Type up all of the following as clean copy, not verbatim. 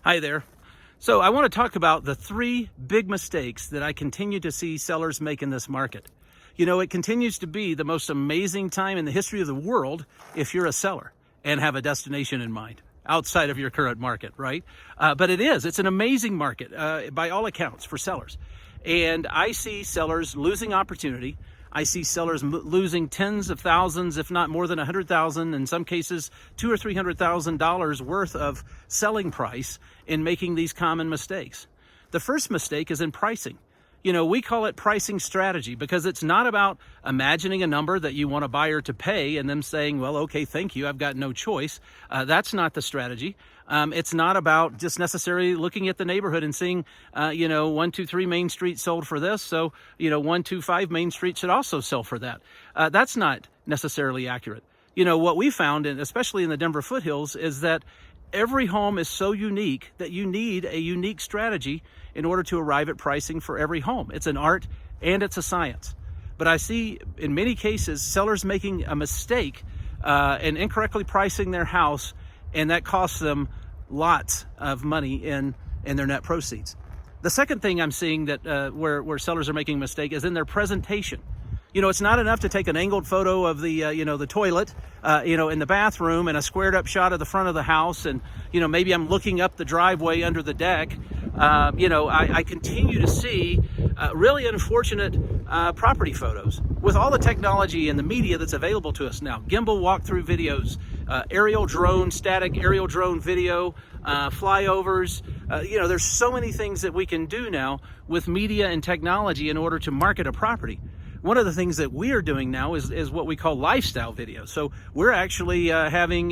Hi there. So I want to talk about the three big mistakes that I continue to see sellers make in this market. You know, it continues to be the most amazing time in the history of the world if you're a seller and have a destination in mind outside of your current market, right? But it's an amazing market by all accounts for sellers. And I see sellers losing opportunity. I see sellers losing tens of thousands, if not more than 100,000, in some cases $200,000 or $300,000 worth of selling price in making these common mistakes. The first mistake is in pricing. You know, we call it pricing strategy because it's not about imagining a number that you want a buyer to pay and them saying, well, okay, thank you, I've got no choice. That's not the strategy. It's not about just necessarily looking at the neighborhood and seeing, 123 Main Street sold for this, so, 125 Main Street should also sell for that. That's not necessarily accurate. You know, what we found, and especially in the Denver foothills, is that every home is so unique that you need a unique strategy in order to arrive at pricing for every home. It's an art and it's a science. But I see in many cases sellers making a mistake and incorrectly pricing their house, and that costs them lots of money in their net proceeds. The second thing I'm seeing that where sellers are making a mistake is in their presentation. You know, it's not enough to take an angled photo of the, the toilet, in the bathroom and a squared up shot of the front of the house. And, maybe I'm looking up the driveway under the deck. I continue to see really unfortunate property photos with all the technology and the media that's available to us now. Gimbal walkthrough videos, static aerial drone video, flyovers. There's so many things that we can do now with media and technology in order to market a property. One of the things that we are doing now is what we call lifestyle videos. So we're actually having,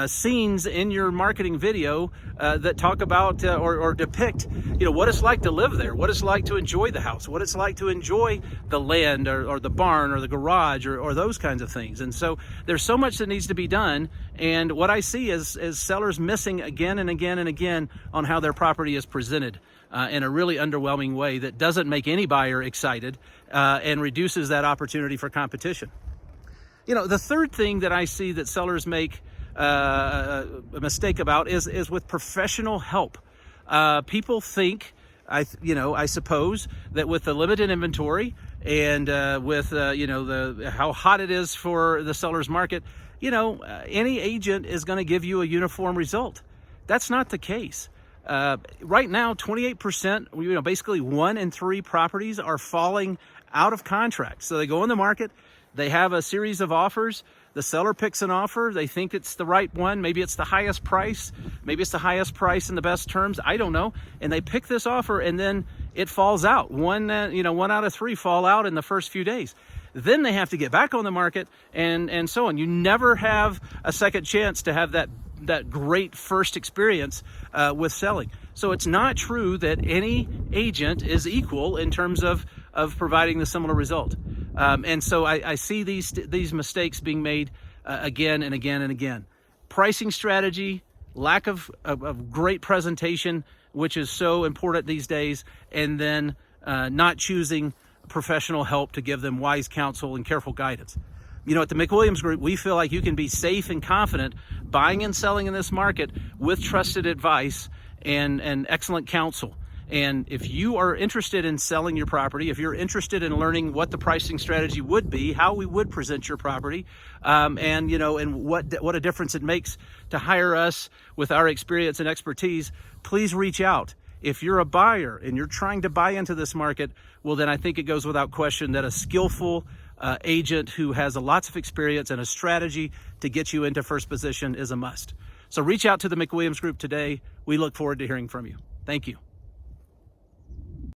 scenes in your marketing video that talk about or depict, what it's like to live there, what it's like to enjoy the house, what it's like to enjoy the land or the barn or the garage or those kinds of things. And so there's so much that needs to be done. And what I see is sellers missing again and again and again on how their property is presented in a really underwhelming way that doesn't make any buyer excited and reduces that opportunity for competition. The third thing that I see that sellers make a mistake about is with professional help. People think, I suppose, that with the limited inventory and with how hot it is for the seller's market, any agent is going to give you a uniform result. That's not the case. Right now, 28%, basically 1 in 3 properties are falling out of contract. So they go on the market, they have a series of offers, the seller picks an offer, they think it's the right one, maybe it's the highest price, maybe it's the highest price and the best terms, I don't know, and they pick this offer and then it falls out. 1 out of 3 fall out in the first few days. Then they have to get back on the market and so on. You never have a second chance to have that great first experience with selling. So it's not true that any agent is equal in terms of providing the similar result. And so I see these mistakes being made again and again and again. Pricing strategy, lack of great presentation, which is so important these days, and then not choosing professional help to give them wise counsel and careful guidance. At the McWilliams Group, we feel like you can be safe and confident buying and selling in this market with trusted advice and excellent counsel. And if you are interested in selling your property, if you're interested in learning what the pricing strategy would be, how we would present your property, and what a difference it makes to hire us with our experience and expertise, please reach out. If you're a buyer and you're trying to buy into this market, well, then I think it goes without question that a skillful agent who has lots of experience and a strategy to get you into first position is a must. So reach out to the McWilliams Group today. We look forward to hearing from you. Thank you.